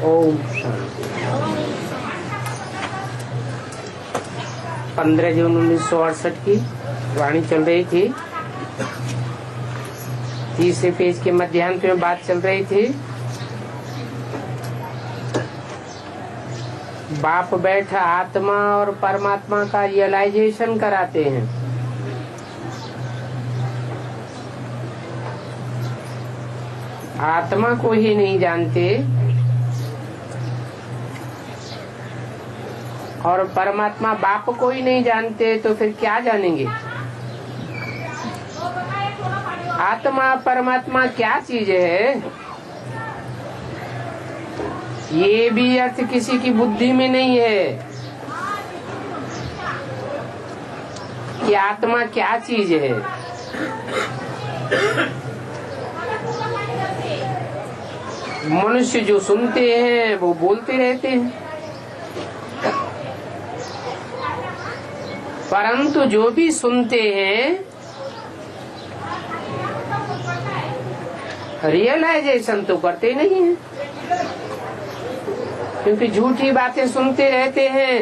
ओम शांति। 15 जून 1968 की वाणी चल रही थी। तीसरे पेज के मध्यांत में बात चल रही थी। बाप बैठा आत्मा और परमात्मा का रियलाइजेशन कराते हैं। आत्मा को ही नहीं जानते और परमात्मा बाप को ही नहीं जानते तो फिर क्या जानेंगे? आत्मा परमात्मा क्या चीज है, ये भी अर्थ किसी की बुद्धि में नहीं है कि आत्मा क्या चीज है। मनुष्य जो सुनते हैं वो बोलते रहते हैं, परंतु जो भी सुनते हैं रियलाइजेशन तो करते नहीं हैं, क्योंकि झूठी बातें सुनते रहते हैं।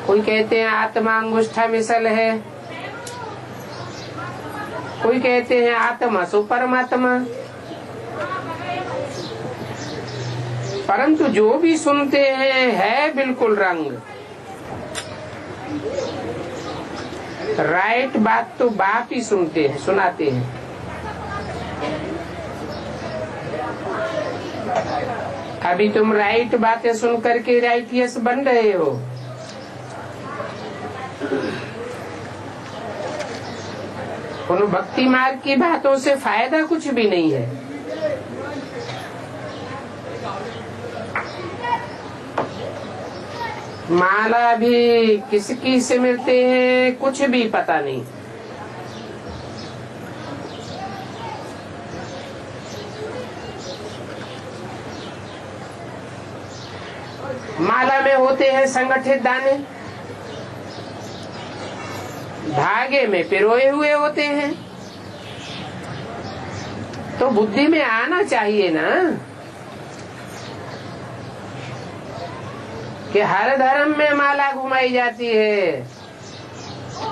कोई कहते हैं आत्मा अंगुष्ठा में सल है, कोई कहते हैं आत्मा सो परमात्मा, परंतु जो भी सुनते हैं है बिल्कुल रंग। राइट बात तो बाप ही सुनते हैं, सुनाते हैं। अभी तुम राइट बातें सुन करके राइटियस बन रहे हो। उन भक्ति मार्ग की बातों से फायदा कुछ भी नहीं है। माला भी किसकी से मिलते हैं कुछ भी पता नहीं। माला में होते हैं संगठित दाने, धागे में पिरोए हुए होते हैं। तो बुद्धि में आना चाहिए ना कि हर धर्म में माला घुमाई जाती है,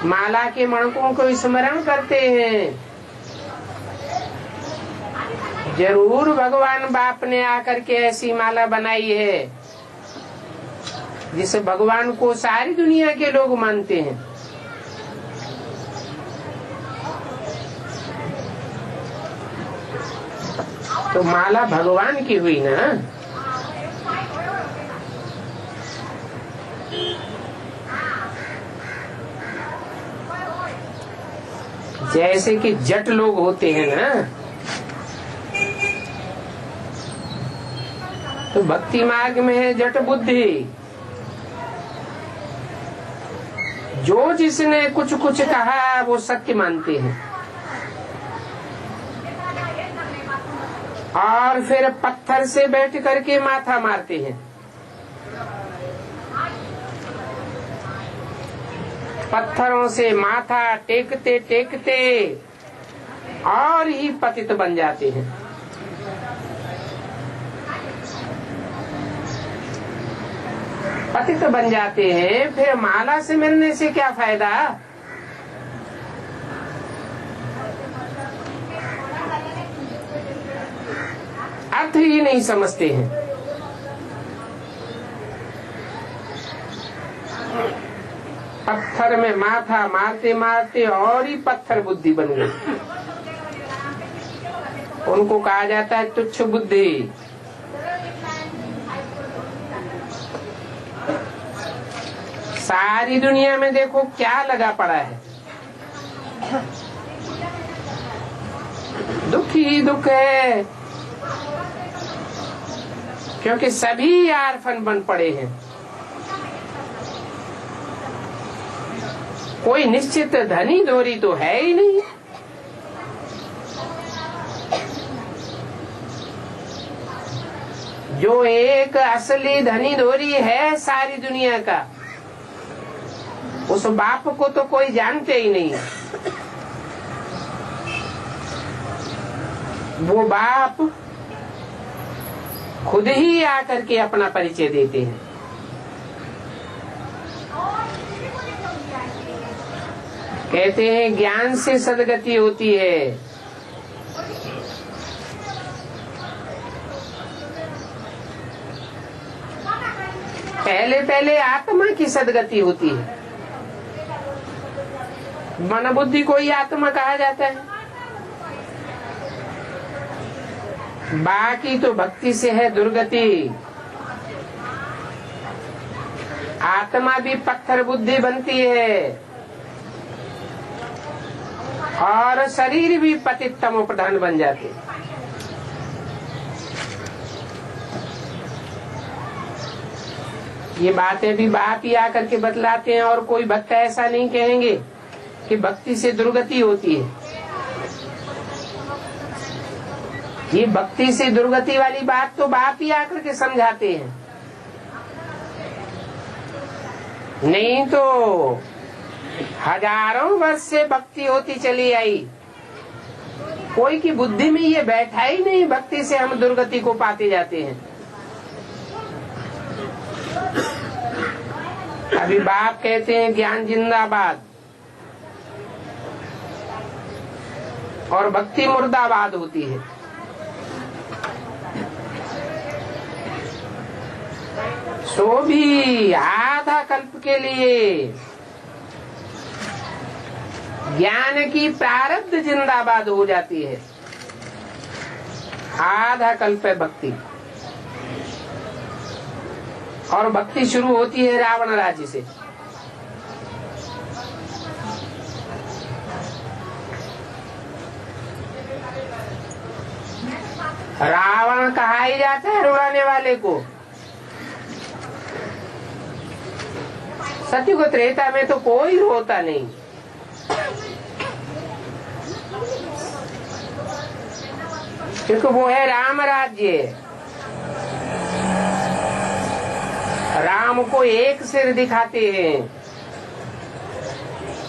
माला के मणकों को स्मरण करते हैं। जरूर भगवान बाप ने आकर के ऐसी माला बनाई है जिसे भगवान को सारी दुनिया के लोग मानते हैं। तो माला भगवान की हुई ना। जैसे कि जट लोग होते हैं ना, तो भक्ति मार्ग में है जट बुद्धि। जो जिसने कुछ कुछ कहा वो सत्य मानते हैं और फिर पत्थर से बैठ करके माथा मारते हैं। पत्थरों से माथा टेकते टेकते और ही पतित बन जाते हैं। पतित बन जाते हैं, फिर माला से मिलने से क्या फायदा? अर्थ ही नहीं समझते हैं। पत्थर में माथा मारते मारते और ही पत्थर बुद्धि बन गई। उनको कहा जाता है तुच्छ बुद्धि। सारी दुनिया में देखो क्या लगा पड़ा है, दुख ही दुख है, क्योंकि सभी आरफन बन पड़े हैं। कोई निश्चित धनी दोरी तो है ही नहीं। जो एक असली धनी दोरी है सारी दुनिया का, उस बाप को तो कोई जानते ही नहीं। वो बाप खुद ही आकर के अपना परिचय देते हैं। कहते हैं ज्ञान से सदगति होती है। पहले पहले आत्मा की सदगति होती है। मन बुद्धि को ही आत्मा कहा जाता है। बाकी तो भक्ति से है दुर्गति। आत्मा भी पत्थर बुद्धि बनती है और शरीर भी पतित तमो प्रधान बन जाते। ये बातें भी बाप ही आकर के बतलाते हैं और कोई भक्त ऐसा नहीं कहेंगे कि भक्ति से दुर्गति होती है। ये भक्ति से दुर्गति वाली बात तो बाप ही आकर के समझाते हैं। नहीं तो हजारों वर्ष से भक्ति होती चली आई, कोई की बुद्धि में ये बैठा ही नहीं भक्ति से हम दुर्गति को पाते जाते हैं। अभी बाप कहते हैं ज्ञान जिंदाबाद और भक्ति मुर्दाबाद होती है। सो भी आधा कल्प के लिए ज्ञान की प्रारब्ध जिंदाबाद हो जाती है। आधा कल्प है भक्ति, और भक्ति शुरू होती है रावण राज्य से। रावण कहा ही जाता है रुलाने वाले को। सत्युग त्रेता में तो कोई रोता नहीं। क्योंकि वो है राम राज्य। राम को एक सिर दिखाते हैं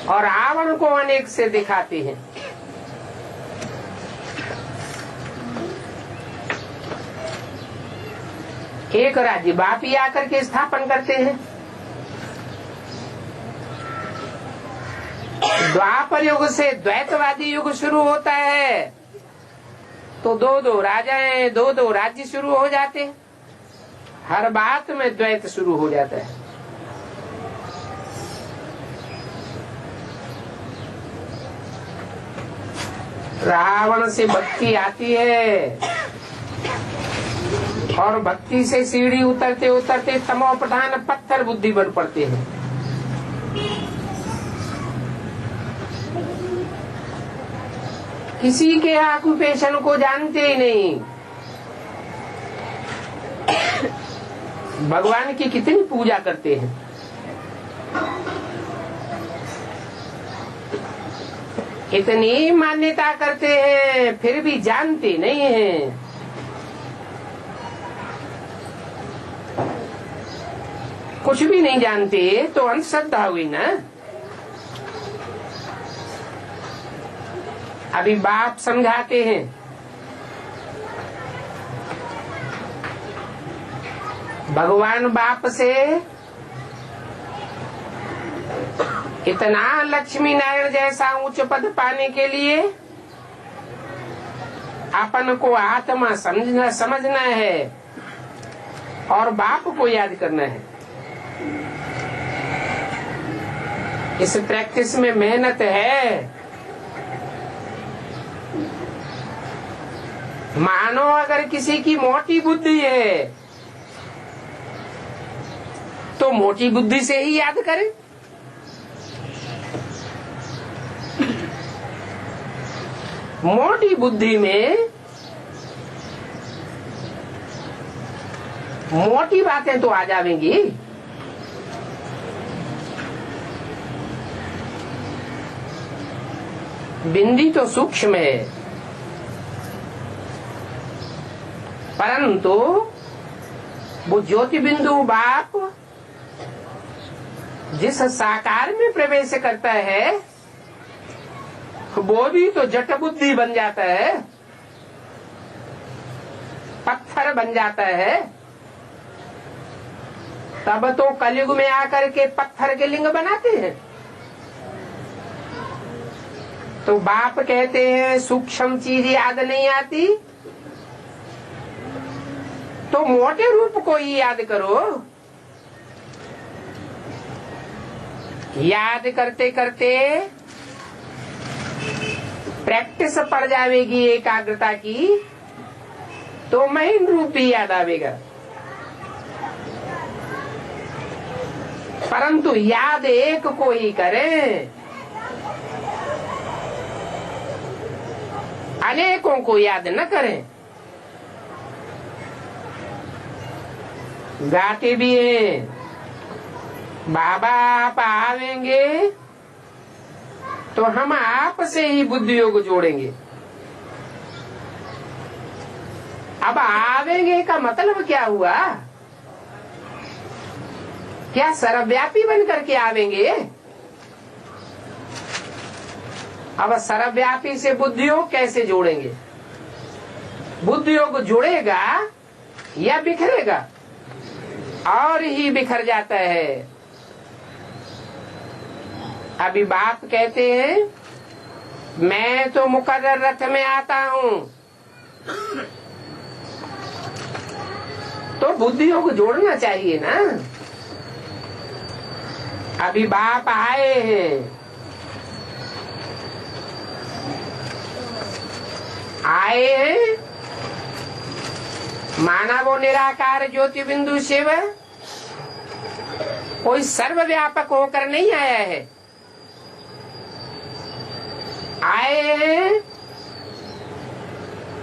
और रावण को अनेक सिर दिखाते हैं। एक राज्य बाप ही आकर के स्थापन करते हैं। द्वापर युग से द्वैतवादी युग शुरू होता है तो दो दो राजाएं, दो दो राज्य शुरू हो जाते हैं। हर बात में द्वैत शुरू हो जाता है। रावण से भक्ति आती है और भक्ति से सीढ़ी उतरते उतरते तमो प्रधान पत्थर बुद्धि बन पड़ते हैं। किसी के ऑक्यूपेशन को जानते ही नहीं। भगवान की कितनी पूजा करते हैं, इतनी मान्यता करते हैं, फिर भी जानते नहीं हैं। कुछ भी नहीं जानते तो अंधश्रद्धा हुई ना। अभी बाप समझाते हैं, भगवान बाप से इतना लक्ष्मी नारायण जैसा उच्च पद पाने के लिए अपन को आत्मा समझना है और बाप को याद करना है। इस प्रैक्टिस में मेहनत है। मानो अगर किसी की मोटी बुद्धि है तो मोटी बुद्धि से ही याद करें। मोटी बुद्धि में मोटी बातें तो आ जाएंगी। बिंदी तो सूक्ष्म है, परंतु वो ज्योति बिंदु बाप जिस साकार में प्रवेश करता है वो भी तो जट बुद्धि बन जाता है। पत्थर पत्थर बन जाता है, तब तो कलयुग में आकर के पत्थर के लिंग बनाते हैं। तो बाप कहते हैं सूक्ष्म चीज याद नहीं आती तो मोटे रूप को ही याद करो। याद करते करते प्रैक्टिस पड़ जाएगी एकाग्रता की, तो महीन रूप भी याद आवेगा। परंतु याद एक को ही करें, अनेकों को याद न करें। गाते भी हैं, बाबा आप आवेंगे तो हम आप से ही बुद्धि योग जोड़ेंगे। अब आवेंगे का मतलब क्या हुआ? क्या सर्वव्यापी बन करके आवेंगे? अब सर्वव्यापी से बुद्धि योग कैसे जोड़ेंगे? बुद्धि योग जुड़ेगा या बिखरेगा? और ही बिखर जाता है। अभी बाप कहते हैं मैं तो मुकर्रर रथ में आता हूँ, तो बुद्धियों को जोड़ना चाहिए ना। अभी बाप आए हैं, माना वो निराकार ज्योति बिंदु शिव कोई सर्वव्यापक होकर नहीं आया है। आए हैं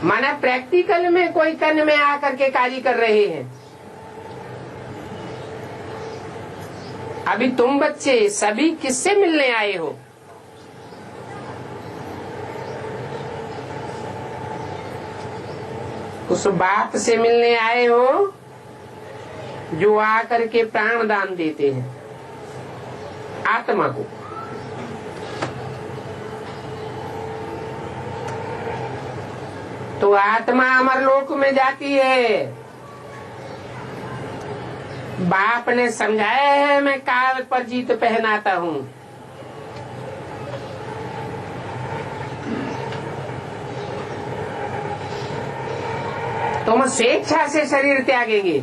माना प्रैक्टिकल में कोई तन में आकर के कार्य कर रहे हैं। अभी तुम बच्चे सभी किससे मिलने आए हो? उस बाप से मिलने आए हो जो आकर के प्राण दान देते हैं आत्मा को। तो आत्मा अमरलोक में जाती है। बाप ने समझाया है मैं काल पर जीत पहनाता हूँ। तुम स्वेच्छा से शरीर त्यागेंगे।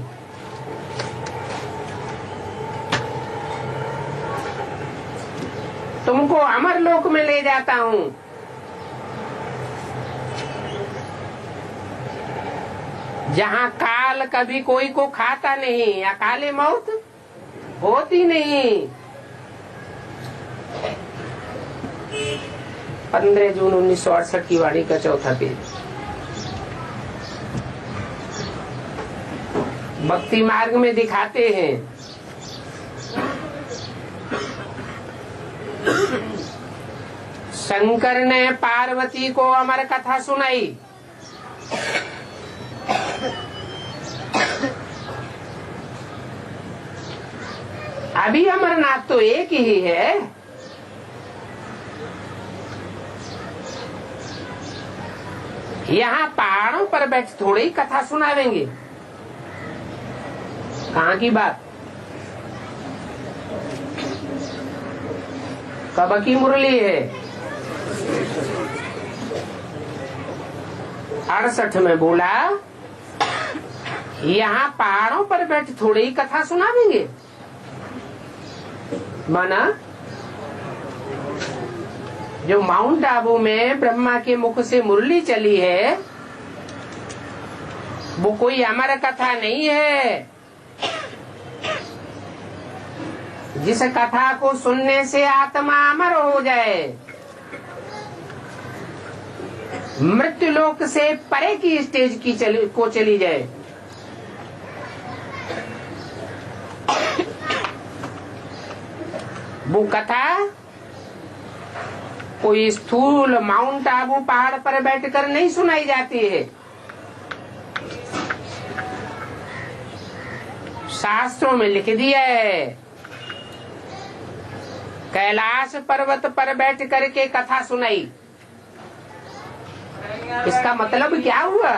तुमको अमरलोक में ले जाता हूँ। जहाँ काल कभी कोई को खाता नहीं, अकाले मौत होती नहीं। 15 जून 1968 की वाणी का चौथा पेज। भक्ति मार्ग में दिखाते हैं शंकर ने पार्वती को अमर कथा सुनाई। अभी अमरनाथ तो एक ही है। यहाँ पहाड़ों पर बैठ थोड़ी ही कथा सुनावेंगे। कहाँ की बात? कब की मुरली है? 68 में बोला यहाँ पहाड़ों पर बैठ थोड़ी ही कथा सुनावेंगे। माना जो माउंट आबू में ब्रह्मा के मुख से मुरली चली है वो कोई अमर कथा नहीं है। जिस कथा को सुनने से आत्मा अमर हो जाए, मृत्यु लोक से परे की स्टेज की चली जाए, वो कथा कोई स्थूल माउंट आबू पहाड़ पर बैठकर नहीं सुनाई जाती है। शास्त्रों में लिख दिया है कैलाश पर्वत पर बैठ करके कथा सुनाई। इसका मतलब क्या हुआ?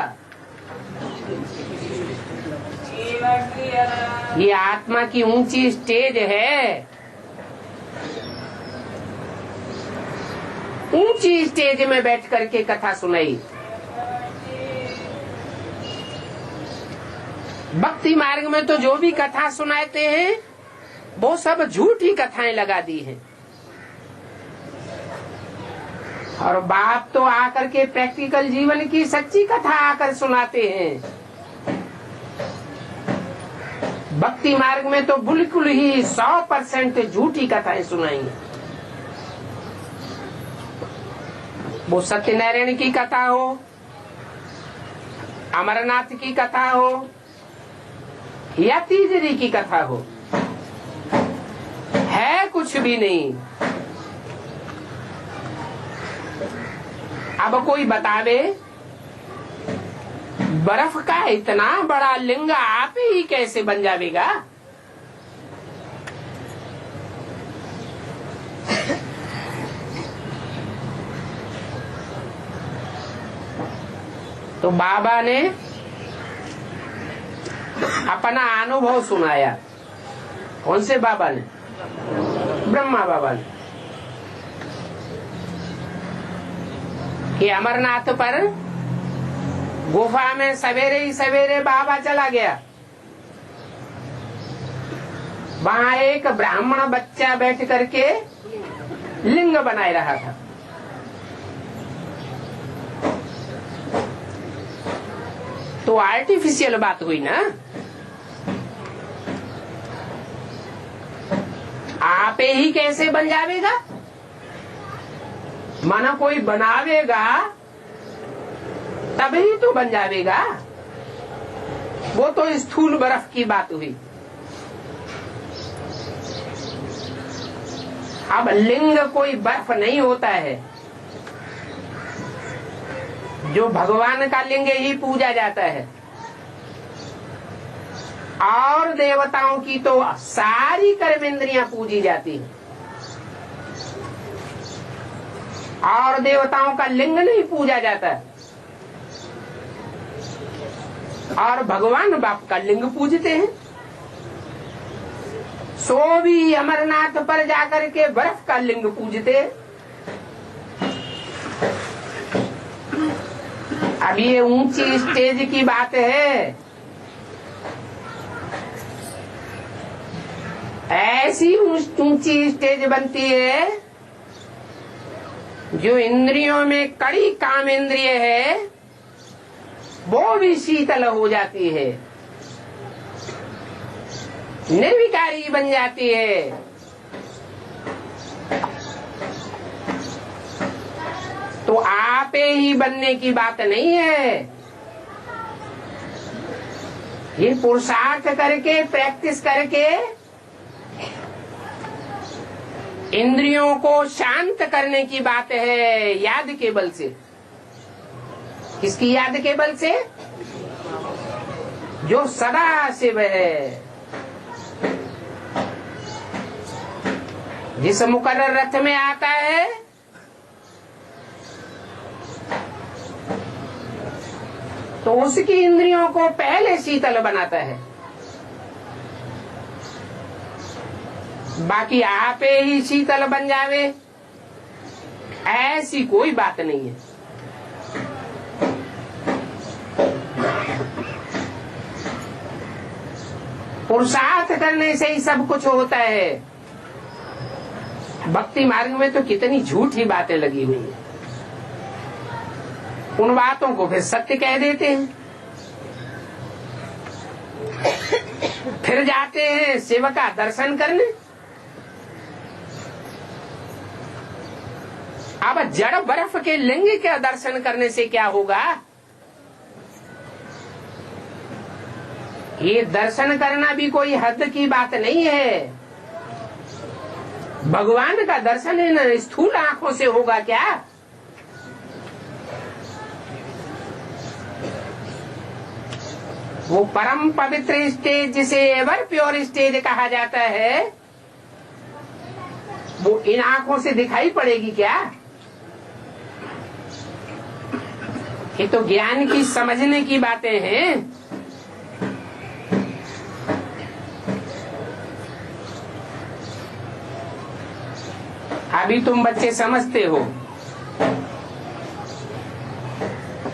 ये आत्मा की ऊंची स्टेज है। ऊंची स्टेज में बैठ करके कथा सुनाई। भक्ति मार्ग में तो जो भी कथा सुनाते हैं वो सब झूठी कथाएं लगा दी हैं। और बाप तो आकर के प्रैक्टिकल जीवन की सच्ची कथा आकर सुनाते हैं। भक्ति मार्ग में तो बिल्कुल ही 100% झूठी कथाएं सुनाएंगे। वो सत्यनारायण की कथा हो, अमरनाथ की कथा हो या तीजरी की कथा हो, है कुछ भी नहीं। अब कोई बतावे बर्फ का इतना बड़ा लिंग आप ही कैसे बन जाएगा? तो बाबा ने अपना अनुभव सुनाया। कौन से बाबा ने? ब्रह्मा बाबा ने। कि अमरनाथ पर गुफा में सवेरे ही सवेरे बाबा चला गया। वहां एक ब्राह्मण बच्चा बैठ करके लिंग बनाए रहा था। तो आर्टिफिशियल बात हुई ना। आप ही कैसे बन जाएगा? माना कोई बनावेगा तभी तो बन जाएगा। वो तो स्थूल बर्फ की बात हुई। अब लिंग कोई बर्फ नहीं होता है। जो भगवान का लिंग ही पूजा जाता है। और देवताओं की तो सारी कर्मेंद्रियां पूजी जाती हैं। और देवताओं का लिंग नहीं पूजा जाता। और भगवान बाप का लिंग पूजते हैं। सो भी अमरनाथ पर जाकर के बर्फ का लिंग पूजते हैं। अब ये ऊंची स्टेज की बात है। ऐसी ऊंची स्टेज बनती है जो इंद्रियों में कड़ी काम इंद्रिय है वो भी शीतल हो जाती है, निर्विकारी बन जाती है। तो आपे ही बनने की बात नहीं है। ये पुरुषार्थ करके प्रैक्टिस करके इंद्रियों को शांत करने की बात है। याद के बल से। किसकी याद के बल से? जो सदा शिव है। जिस मुकर्रर रथ में आता है तो उसकी इंद्रियों को पहले शीतल बनाता है। बाकी आपे ही शीतल बन जावे ऐसी कोई बात नहीं है। पुरुषार्थ करने से ही सब कुछ होता है। भक्ति मार्ग में तो कितनी झूठी बातें लगी हुई है। उन बातों को फिर सत्य कह देते हैं। फिर जाते हैं शिव का दर्शन करने। अब जड़ बर्फ के लिंग के दर्शन करने से क्या होगा? ये दर्शन करना भी कोई हद की बात नहीं है। भगवान का दर्शन इन स्थूल आंखों से होगा क्या? वो परम पवित्र स्टेज जिसे एवर प्योर स्टेज कहा जाता है वो इन आंखों से दिखाई पड़ेगी क्या? ये तो ज्ञान की समझने की बातें हैं। अभी तुम बच्चे समझते हो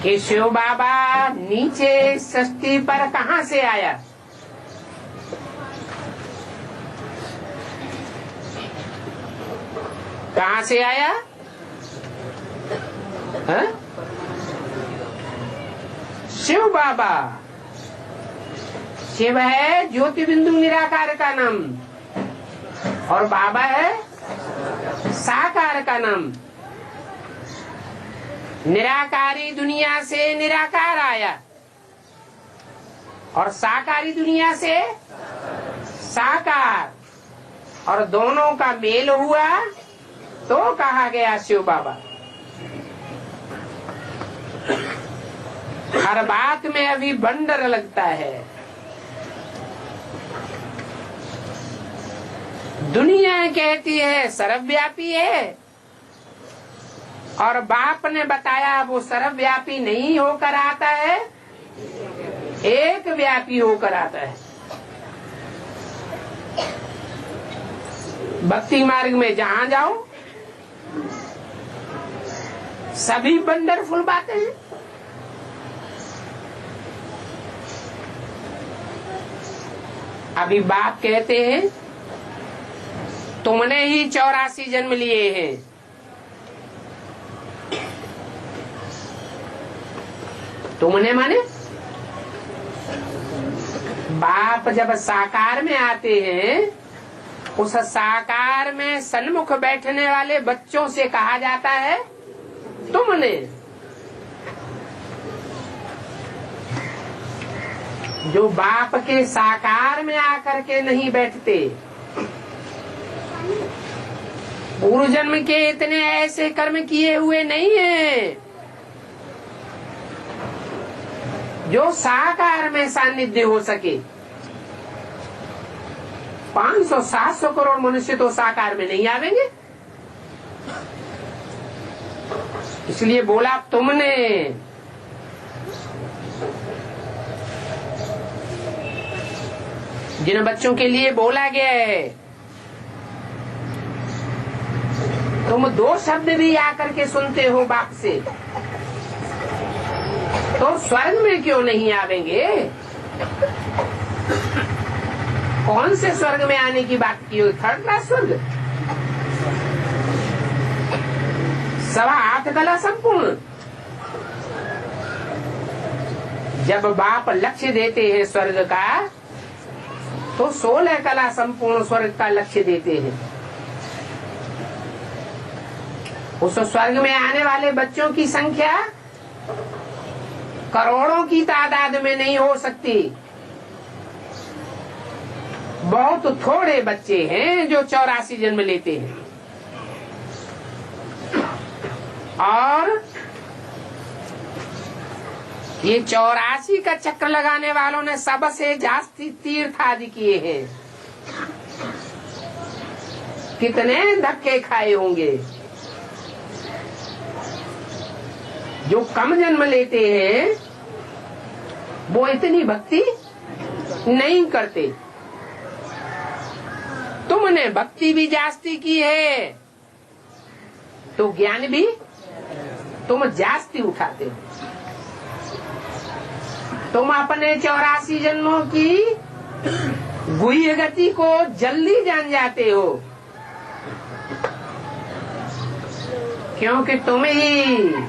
कि शिव बाबा नीचे सृष्टि पर कहाँ से आया? कहाँ से आया? हा? शिव बाबा। शिव है ज्योति बिंदु निराकार का नाम और बाबा है साकार का नाम। निराकारी दुनिया से निराकार आया और साकारी दुनिया से साकार, और दोनों का मेल हुआ तो कहा गया शिव बाबा। हर बात में अभी बंडर लगता है। दुनिया कहती है सर्वव्यापी है और बाप ने बताया वो सर्वव्यापी नहीं होकर आता है, एक व्यापी होकर आता है। भक्ति मार्ग में जहां जाओ सभी वंडरफुल बातें हैं। अभी बाप कहते हैं तुमने ही 84 जन्म लिए हैं। तुमने माने बाप जब साकार में आते हैं, उस साकार में सन्मुख बैठने वाले बच्चों से कहा जाता है तुमने। जो बाप के साकार में आकर के नहीं बैठते, पूर्व जन्म के इतने ऐसे कर्म किए हुए नहीं हैं जो साकार में सानिध्य हो सके। 500-700 करोड़ मनुष्य तो साकार में नहीं आवेंगे, इसलिए बोला तुमने। जिन बच्चों के लिए बोला गया है, तुम 2 शब्द भी आकर के सुनते हो बाप से, तो स्वर्ग में क्यों नहीं आवेंगे? कौन से स्वर्ग में आने की बात की हो? 3rd क्लास स्वर्ग, 8.25 कला संपूर्ण। जब बाप लक्ष्य देते हैं स्वर्ग का, तो 16 कला संपूर्ण स्वर्ग का लक्ष्य देते हैं। उस स्वर्ग में आने वाले बच्चों की संख्या करोड़ों की तादाद में नहीं हो सकती। बहुत थोड़े बच्चे हैं जो 84 जन्म लेते हैं, और ये 84 का चक्र लगाने वालों ने सबसे जास्ती तीर्थ आदि किए हैं। कितने धक्के खाए होंगे। जो कम जन्म लेते हैं वो इतनी भक्ति नहीं करते। तुमने भक्ति भी जास्ती की है तो ज्ञान भी तुम जास्ती उठाते हो। तुम अपने 84 जन्मों की गुह्य गति को जल्दी जान जाते हो, क्योंकि तुम ही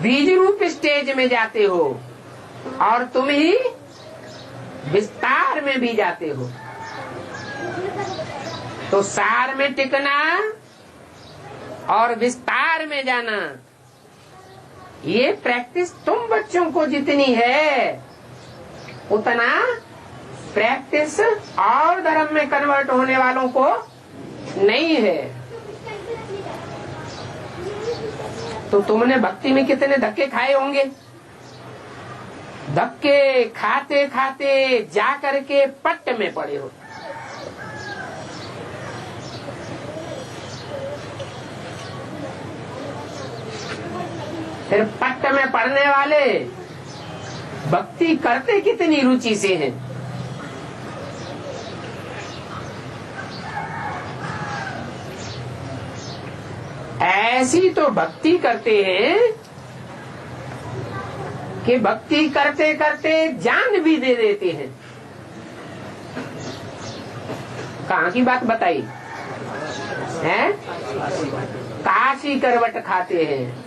बीज रूप स्टेज में जाते हो और तुम ही विस्तार में भी जाते हो। तो सार में टिकना और विस्तार में जाना, ये प्रैक्टिस तुम बच्चों को जितनी है, उतना प्रैक्टिस और धर्म में कन्वर्ट होने वालों को नहीं है। तो तुमने भक्ति में कितने धक्के खाए होंगे। धक्के खाते खाते जा करके पट्ट में पड़े हो। फिर पट्ट में पड़ने वाले भक्ति करते कितनी रुचि से हैं। ऐसी तो भक्ति करते हैं कि भक्ति करते करते जान भी दे देते हैं। कहाँ की बात बताई है? काशी करवट खाते हैं।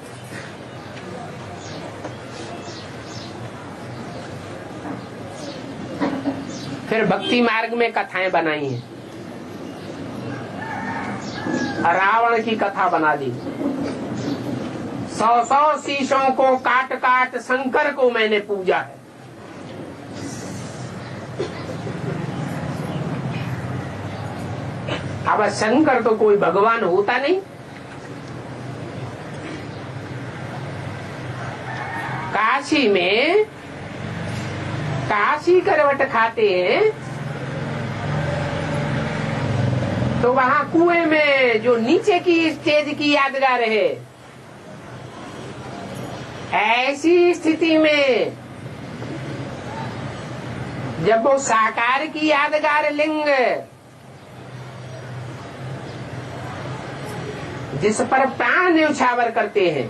फिर भक्ति मार्ग में कथाएं बनाई हैं। रावण की कथा बना दी, 100 शीशों को काट काट शंकर को मैंने पूजा है। अब शंकर तो कोई भगवान होता नहीं। काशी में काशी करवट खाते हैं तो वहां कुएं में जो नीचे की स्टेज की यादगार है, ऐसी स्थिति में जब वो साकार की यादगार लिंग जिस पर प्राण न्यौछावर करते हैं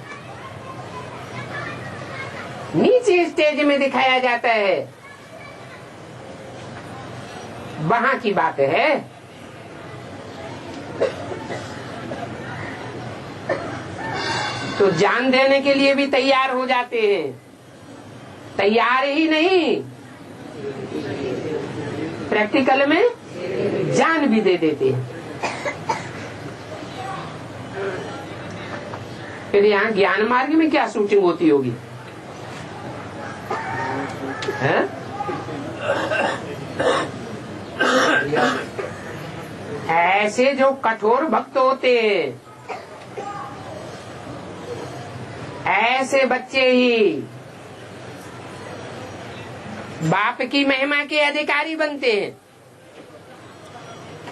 नीचे स्टेज में दिखाया जाता है, वहां की बात है। तो जान देने के लिए भी तैयार हो जाते हैं। तैयार ही नहीं, प्रैक्टिकल में जान भी दे देते हैं। फिर यहाँ ज्ञान मार्ग में क्या शूटिंग होती होगी है? ऐसे जो कठोर भक्त होते हैं, ऐसे बच्चे ही बाप की महिमा के अधिकारी बनते हैं,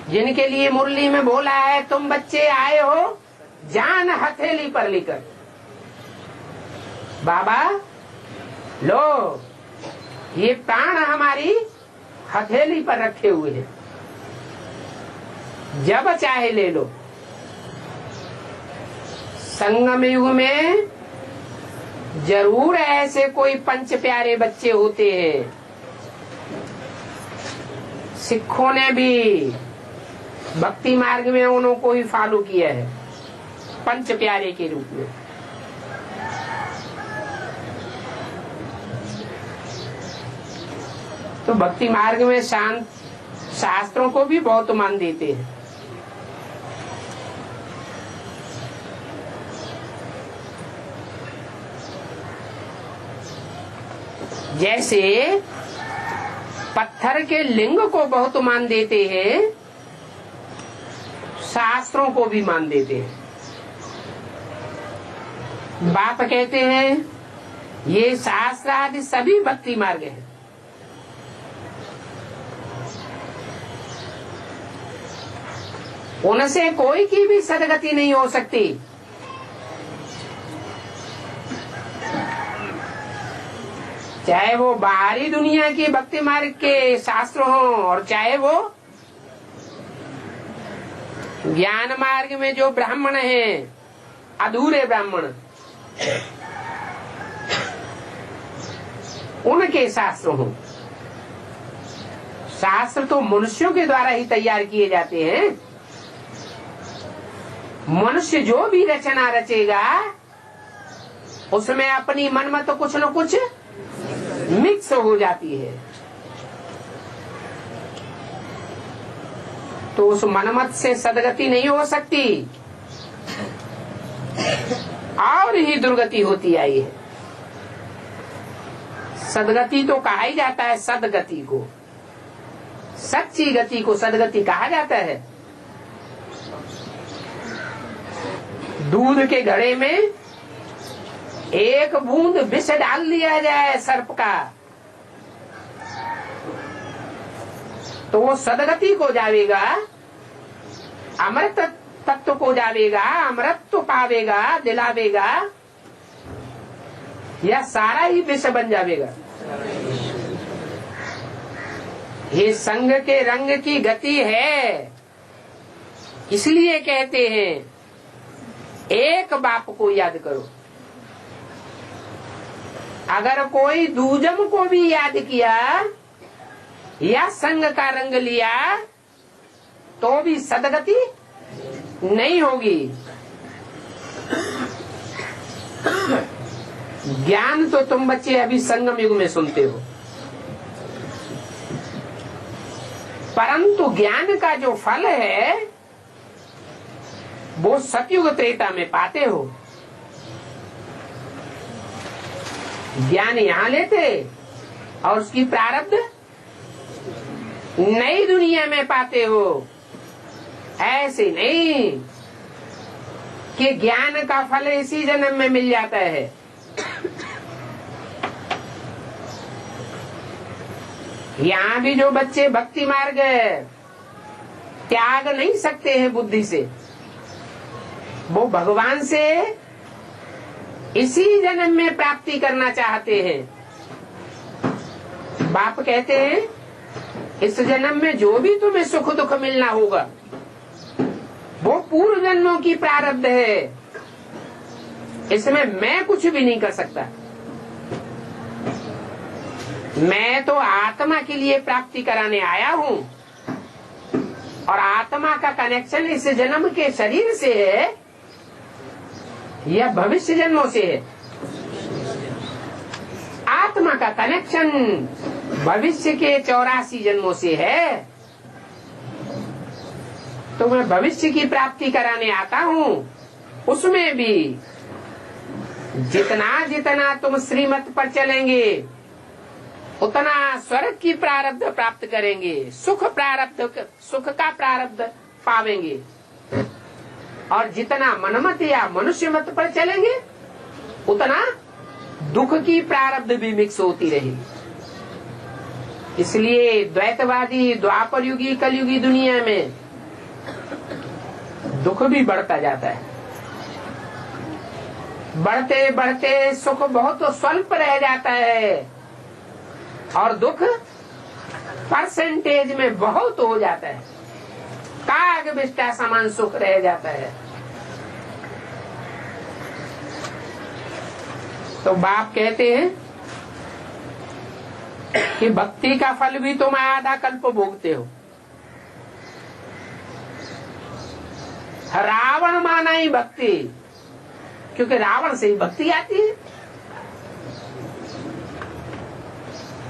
जिनके लिए मुरली में बोला है तुम बच्चे आए हो जान हथेली पर लेकर। बाबा लो, ये प्राण हमारी हथेली पर रखे हुए हैं, जब चाहे ले लो। संगम युग में जरूर ऐसे कोई पंच प्यारे बच्चे होते हैं। सिखों ने भी भक्ति मार्ग में उनको ही फॉलो किया है पंच प्यारे के रूप में। तो भक्ति मार्ग में शांत शास्त्रों को भी बहुत मान देते हैं। जैसे पत्थर के लिंग को बहुत मान देते हैं, शास्त्रों को भी मान देते हैं। बाप कहते हैं ये शास्त्र आदि सभी भक्ति मार्ग है। उनसे कोई की भी सदगति नहीं हो सकती। चाहे वो बाहरी दुनिया की भक्ति मार्ग के शास्त्र हो और चाहे वो ज्ञान मार्ग में जो ब्राह्मण हैं, अधूरे ब्राह्मण, उनके शास्त्र हो। शास्त्र तो मनुष्यों के द्वारा ही तैयार किए जाते हैं। मनुष्य जो भी रचना रचेगा उसमें अपनी मनमत तो कुछ न कुछ मिक्स हो जाती है। तो उस मनमत से सदगति नहीं हो सकती, और ही दुर्गति होती आई है। सदगति तो कहा ही जाता है, सदगति को, सच्ची गति को सदगति कहा जाता है। दूध के घड़े में एक बूंद विष डाल दिया जाए सर्प का, तो वो सदगति को जावेगा, अमृत तत्व को जावेगा, अमृत पावेगा, दिलावेगा, या सारा ही विष बन जावेगा। ये संग के रंग की गति है। इसलिए कहते हैं एक बाप को याद करो। अगर कोई दूजम को भी याद किया या संग का रंग लिया तो भी सदगति नहीं होगी। ज्ञान तो तुम बच्चे अभी संगम युग में सुनते हो, परंतु ज्ञान का जो फल है वो सतयुग त्रेता में पाते हो। ज्ञान यहाँ लेते और उसकी प्रारब्ध नई दुनिया में पाते हो। ऐसे नहीं कि ज्ञान का फल इसी जन्म में मिल जाता है। यहाँ भी जो बच्चे भक्ति मार्ग त्याग नहीं सकते हैं बुद्धि से, वो भगवान से इसी जन्म में प्राप्ति करना चाहते हैं। बाप कहते हैं इस जन्म में जो भी तुम्हें सुख दुख मिलना होगा वो पूर्व जन्मों की प्रारब्ध है, इसमें मैं कुछ भी नहीं कर सकता। मैं तो आत्मा के लिए प्राप्ति कराने आया हूँ और आत्मा का कनेक्शन इस जन्म के शरीर से है या भविष्य जन्मों से है। आत्मा का कनेक्शन भविष्य के 84 जन्मों से है। तो मैं भविष्य की प्राप्ति कराने आता हूँ, उसमें भी जितना जितना तुम श्रीमत पर चलेंगे उतना स्वर्ग की प्रारब्ध प्राप्त करेंगे, सुख का प्रारब्ध पावेंगे। और जितना मनमत या मनुष्य मत पर चलेंगे उतना दुख की प्रारब्ध भी मिक्स होती रहेगी। इसलिए द्वैतवादी द्वापर युगी कलयुगी दुनिया में दुख भी बढ़ता जाता है। बढ़ते बढ़ते सुख बहुत स्वल्प रह जाता है और दुख परसेंटेज में बहुत हो जाता है। काग बिष्टा समान सुख रह जाता है। तो बाप कहते हैं कि भक्ति का फल भी तुम आधा कल्प भोगते हो। रावण माना ही भक्ति, क्योंकि रावण से ही भक्ति आती है।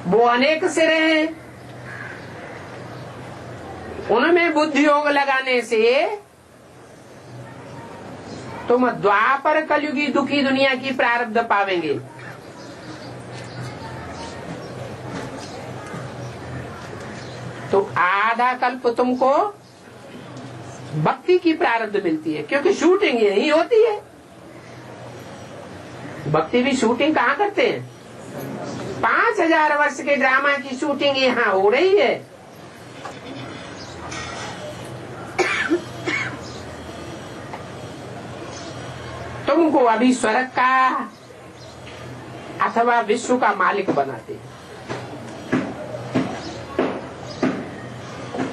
वो अनेक सिर हैं, उनमें बुद्धि योग लगाने से तुम द्वापर कलयुगी दुखी दुनिया की प्रारब्ध पावेंगे। तो आधा कल्प तुमको भक्ति की प्रारब्ध मिलती है, क्योंकि शूटिंग यही होती है। भक्ति भी शूटिंग कहाँ करते हैं? 5000 वर्ष के ड्रामा की शूटिंग यहाँ हो रही है। तुमको अभी स्वर्ग का अथवा विश्व का मालिक बनाते हैं।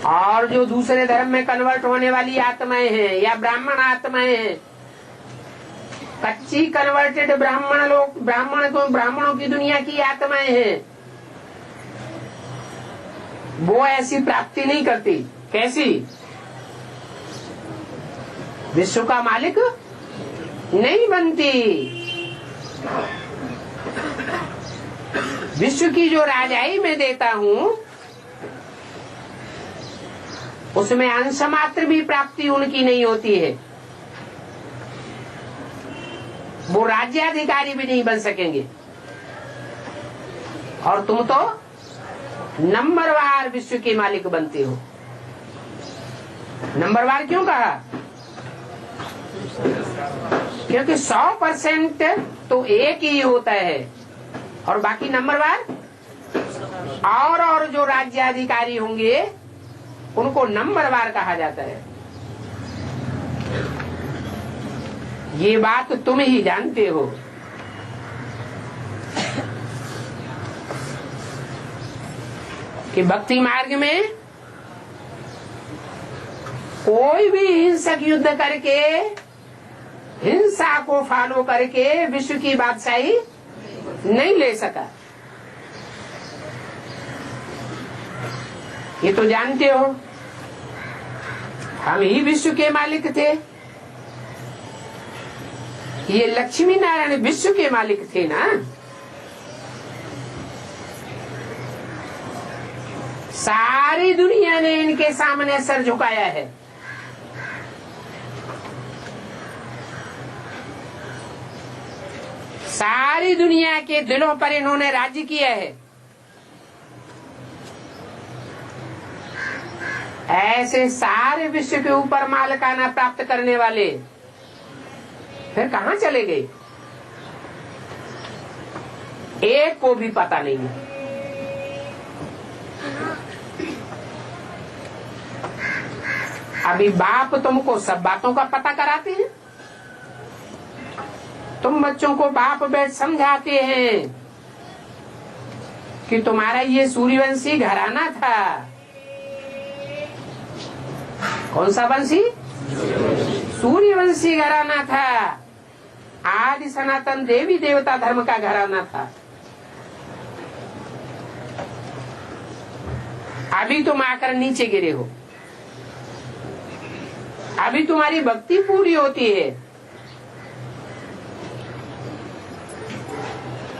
और जो दूसरे धर्म में कन्वर्ट होने वाली आत्माएं हैं या ब्राह्मण आत्माएं हैं, कच्ची कन्वर्टेड ब्राह्मणों की दुनिया की आत्माएं हैं, वो ऐसी प्राप्ति नहीं करती। कैसी? विश्व का मालिक नहीं बनती। विश्व की जो राजाई में देता हूँ उसमें अंश मात्र भी प्राप्ति उनकी नहीं होती है। वो राज्याधिकारी भी नहीं बन सकेंगे। और तुम तो नंबरवार विश्व के मालिक बनते हो। नंबरवार क्यों कहा? क्योंकि 100% तो एक ही होता है और बाकी नंबरवार और जो राज्याधिकारी होंगे उनको नंबरवार कहा जाता है। ये बात तुम ही जानते हो। कि भक्ति मार्ग में कोई भी हिंसक युद्ध करके हिंसा को फॉलो करके विश्व की बादशाही नहीं ले सका। ये तो जानते हो, हम ही विश्व के मालिक थे। ये लक्ष्मी नारायण विश्व के मालिक थे ना। सारी दुनिया ने इनके सामने सर झुकाया है। सारी दुनिया के दिलों पर इन्होंने राज्य किया है। ऐसे सारे विश्व के ऊपर मालिकाना प्राप्त करने वाले फिर कहां चले गए, एक को भी पता नहीं है। अभी बाप तुमको सब बातों का पता कराते हैं। तुम बच्चों को बाप बैठ समझाते हैं कि तुम्हारा ये सूर्यवंशी घराना था। कौन सा वंशी? सूर्यवंशी घराना था। आदि सनातन देवी देवता धर्म का घराना था। अभी तुम आकर नीचे गिरे हो। अभी तुम्हारी भक्ति पूरी होती है।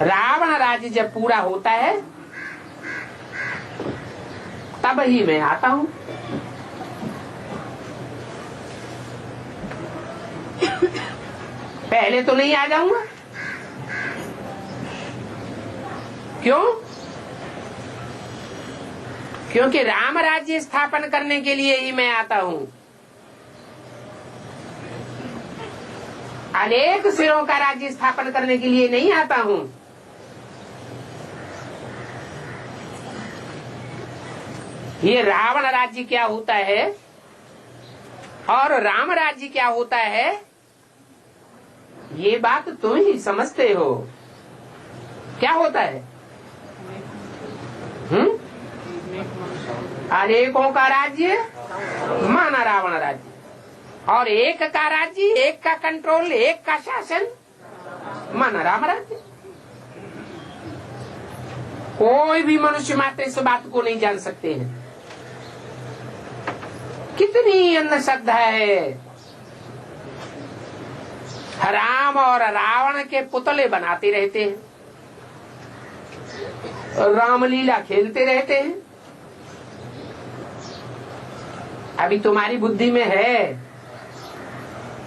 रावण राज्य जब पूरा होता है तब ही मैं आता हूं। पहले तो नहीं आ जाऊंगा। क्यों? क्योंकि राम राज्य स्थापन करने के लिए ही मैं आता हूं। अनेक सिरों का राज्य स्थापन करने के लिए नहीं आता हूं। ये रावण राज्य क्या होता है और राम राज्य क्या होता है, ये बात तुम ही समझते हो। क्या होता है? अनेकों का राज्य माना रावण राज्य, और एक का राज्य, एक का कंट्रोल, एक का शासन माना राम राज्य। कोई भी मनुष्य मात्र इस बात को नहीं जान सकते हैं। कितनी अंधश्रद्धा है। राम और रावण के पुतले बनाते रहते हैं, रामलीला खेलते रहते हैं। अभी तुम्हारी बुद्धि में है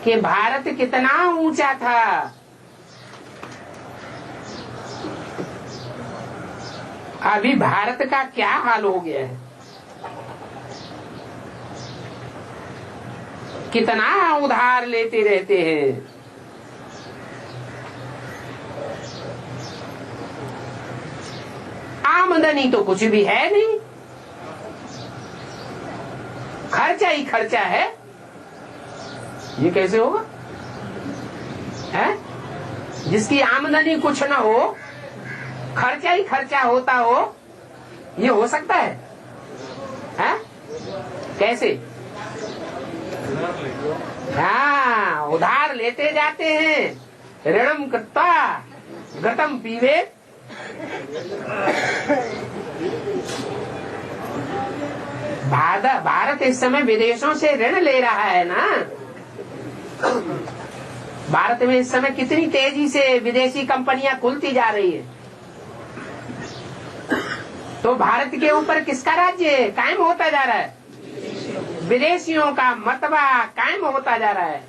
कि भारत कितना ऊंचा था। अभी भारत का क्या हाल हो गया है। कितना उधार लेते रहते हैं। आमदनी तो कुछ भी है नहीं, खर्चा ही खर्चा है। ये कैसे होगा? है? जिसकी आमदनी कुछ न हो, खर्चा ही खर्चा होता हो, ये हो सकता है? है? कैसे? हाँ, उधार लेते जाते हैं। ऋणम कृत्वा घटम पीवे। भारत इस समय विदेशों से ऋण ले रहा है ना। भारत में इस समय कितनी तेजी से विदेशी कंपनियां खुलती जा रही है। तो भारत के ऊपर किसका राज्य कायम होता जा रहा है? विदेशियों का मतबा कायम होता जा रहा है।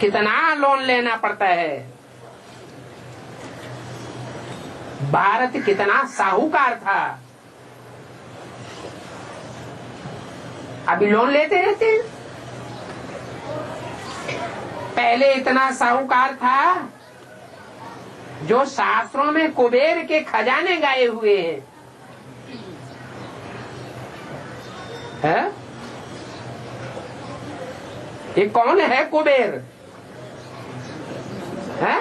कितना लोन लेना पड़ता है। भारत कितना साहूकार था, अभी लोन लेते रहते हैं। पहले इतना साहूकार था जो शास्त्रों में कुबेर के खजाने गाए हुए हैं। है? ये कौन है कुबेर? है?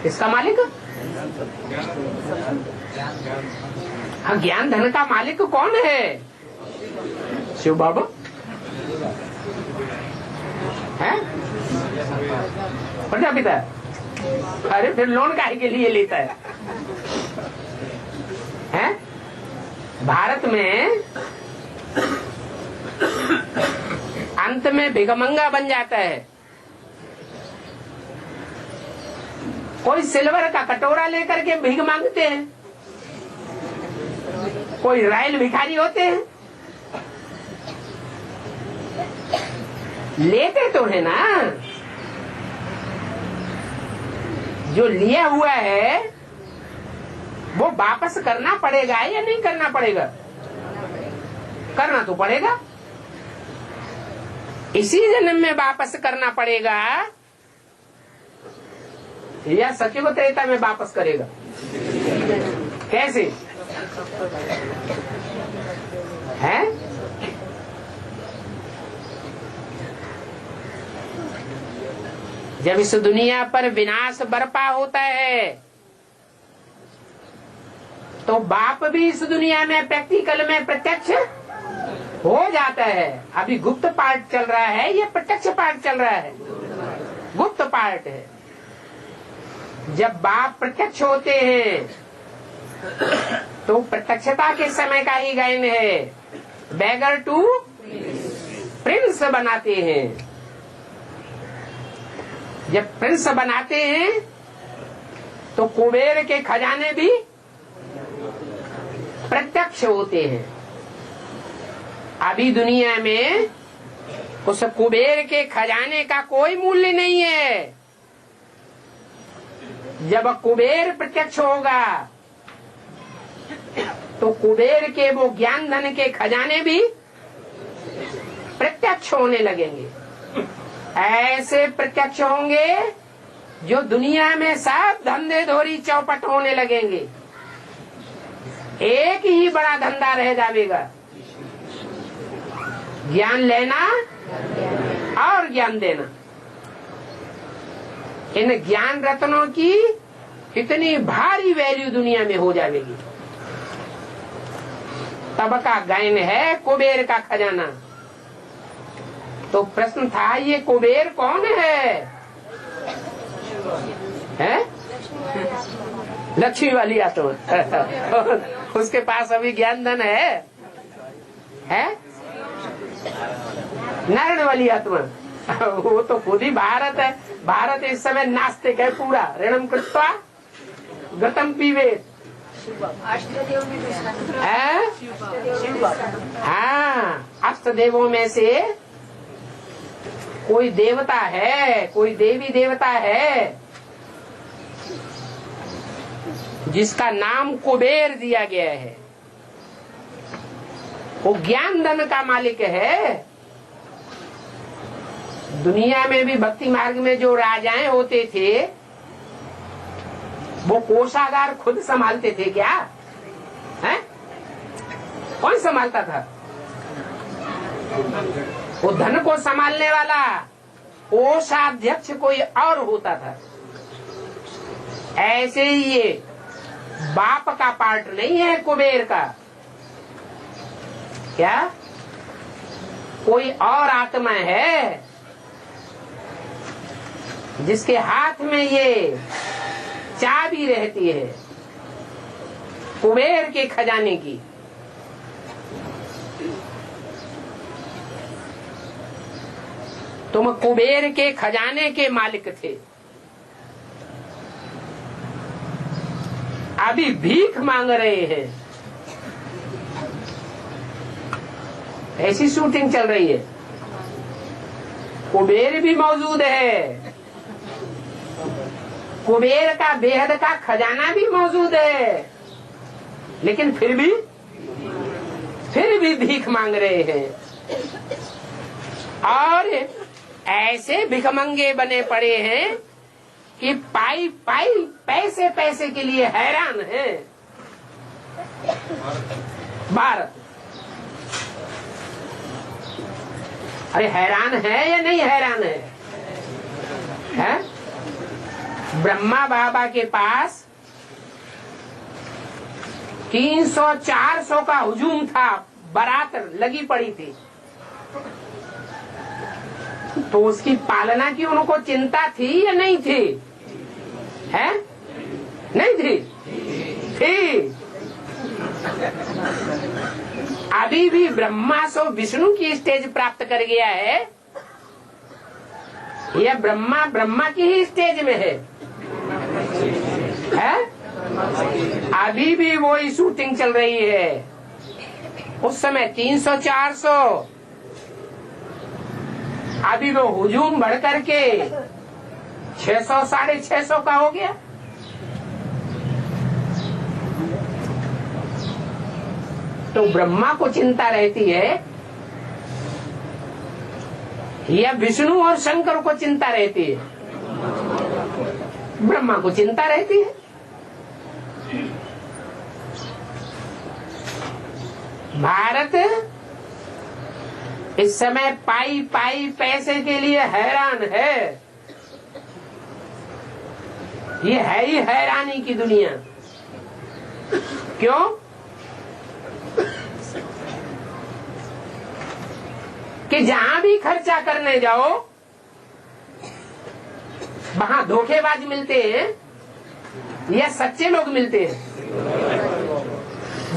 किसका मालिक? हाँ, ज्ञान धन का मालिक कौन है? शिव बाबा है प्रजापिता। अरे फिर लोन काहे के लिए लेता है? हैं? भारत में अंत में भिखमंगा बन जाता है। कोई सिल्वर का कटोरा लेकर के भीख मांगते हैं, कोई रॉयल भिखारी होते हैं। लेते तो है ना, जो लिया हुआ है वो वापस करना पड़ेगा या नहीं करना पड़ेगा? करना तो पड़ेगा। इसी जन्म में वापस करना पड़ेगा या सचिव त्रेता में वापस करेगा? कैसे है? जब इस दुनिया पर विनाश बरपा होता है तो बाप भी इस दुनिया में प्रैक्टिकल में प्रत्यक्ष हो जाता है। अभी गुप्त पार्ट चल रहा है, ये प्रत्यक्ष पार्ट चल रहा है। गुप्त पार्ट है। जब बाप प्रत्यक्ष होते हैं तो प्रत्यक्षता के समय का ही गायन है। बैगर टू प्रिंस बनाते हैं। जब प्रिंस बनाते हैं तो कुबेर के खजाने भी प्रत्यक्ष होते हैं। अभी दुनिया में उस कुबेर के खजाने का कोई मूल्य नहीं है। जब कुबेर प्रत्यक्ष होगा तो कुबेर के वो ज्ञान धन के खजाने भी प्रत्यक्ष होने लगेंगे। ऐसे प्रत्यक्ष होंगे जो दुनिया में सब धंधे धोरी चौपट होने लगेंगे। एक ही बड़ा धंधा रह जाएगा, ज्ञान लेना और ज्ञान देना। इन ज्ञान रत्नों की इतनी भारी वैल्यू दुनिया में हो जाएगी। तब का गायन है कुबेर का खजाना। तो प्रश्न था, ये कुबेर कौन है? लक्ष्मी वाली आत्मा। उसके पास अभी ज्ञान धन है? नारायण वाली आत्मा। वो तो खुद ही भारत है। भारत इस समय नास्तिक है पूरा। ऋणम कृत्वा गतम पीवेत। हाँ, अष्ट देवों में से कोई देवता है, कोई देवी देवता है जिसका नाम कुबेर दिया गया है। वो ज्ञान धन का मालिक है। दुनिया में भी भक्ति मार्ग में जो राजाएं होते थे वो कोषागार खुद संभालते थे क्या? हैं? कौन संभालता था? वो धन को संभालने वाला कोषाध्यक्ष कोई और होता था। ऐसे ही ये बाप का पार्ट नहीं है कुबेर का। क्या कोई और आत्मा है जिसके हाथ में ये चाबी रहती है कुबेर के खजाने की? तुम कुबेर के खजाने के मालिक थे, अभी भीख मांग रहे हैं। ऐसी शूटिंग चल रही है। कुबेर भी मौजूद है, कुबेर का बेहद का खजाना भी मौजूद है, लेकिन फिर भी भीख मांग रहे हैं। और ऐसे भिखमंगे बने पड़े हैं कि पाई पैसे पैसे के लिए हैरान है भारत। अरे हैरान है या नहीं हैरान है? ब्रह्मा बाबा के पास 300-400 का हुजूम था, बारात लगी पड़ी थी। तो उसकी पालना की उनको चिंता थी या नहीं थी? है? नहीं थी? थी। अभी भी ब्रह्मा सो विष्णु की स्टेज प्राप्त कर गया है, यह ब्रह्मा की ही स्टेज में है? अभी भी वही शूटिंग चल रही है। उस समय 300-400, अभी वो हुजूम बढ़ करके 600-650 का हो गया। तो ब्रह्मा को चिंता रहती है या विष्णु और शंकर को चिंता रहती है? ब्रह्मा को चिंता रहती है। भारत इस समय पाई पाई पैसे के लिए हैरान है। ये है ही हैरानी की दुनिया। क्यों? कि जहां भी खर्चा करने जाओ वहां धोखेबाज मिलते हैं या सच्चे लोग मिलते हैं?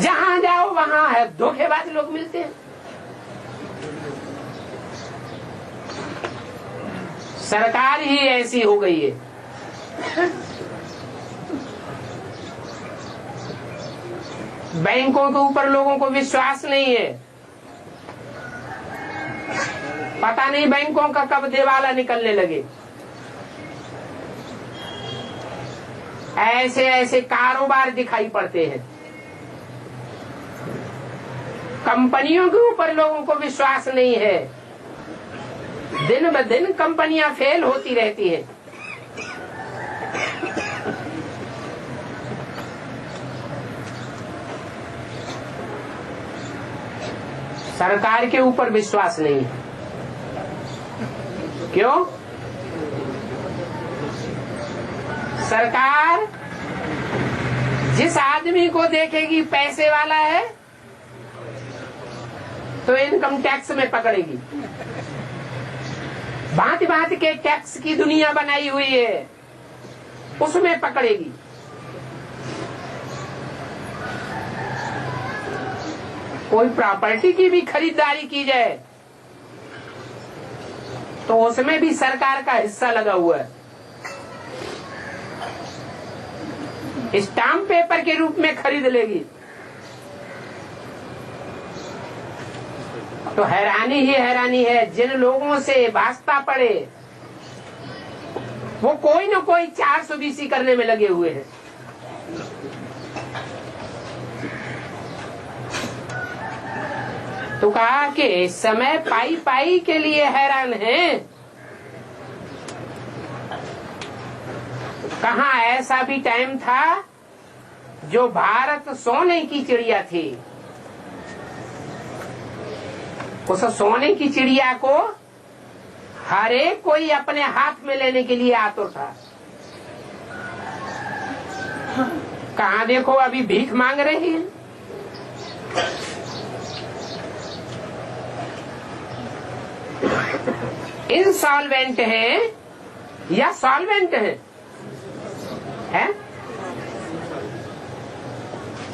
जहां जाओ वहां है धोखेबाज लोग मिलते हैं। सरकार ही ऐसी हो गई है। बैंकों के ऊपर लोगों को विश्वास नहीं है। पता नहीं बैंकों का कब दिवाला निकलने लगे। ऐसे ऐसे कारोबार दिखाई पड़ते हैं। कंपनियों के ऊपर लोगों को विश्वास नहीं है। दिन ब दिन कंपनियां फेल होती रहती है। सरकार के ऊपर विश्वास नहीं है। क्यों? सरकार जिस आदमी को देखेगी पैसे वाला है तो इनकम टैक्स में पकड़ेगी। भांति भांति के टैक्स की दुनिया बनाई हुई है, उसमें पकड़ेगी। कोई प्रॉपर्टी की भी खरीदारी की जाए तो उसमें भी सरकार का हिस्सा लगा हुआ है। स्टाम्प पेपर के रूप में खरीद लेगी। तो हैरानी ही हैरानी है। जिन लोगों से वास्ता पड़े वो कोई न कोई 420 करने में लगे हुए हैं। तो कहा कि इस समय पाई पाई के लिए हैरान हैं। कहा ऐसा भी टाइम था जो भारत सोने की चिड़िया थी। उस सोने की चिड़िया को हर एक कोई अपने हाथ में लेने के लिए आतुर था। कहा देखो अभी भीख मांग रहे हैं। इंसॉल्वेंट हैं या सॉल्वेंट हैं? है?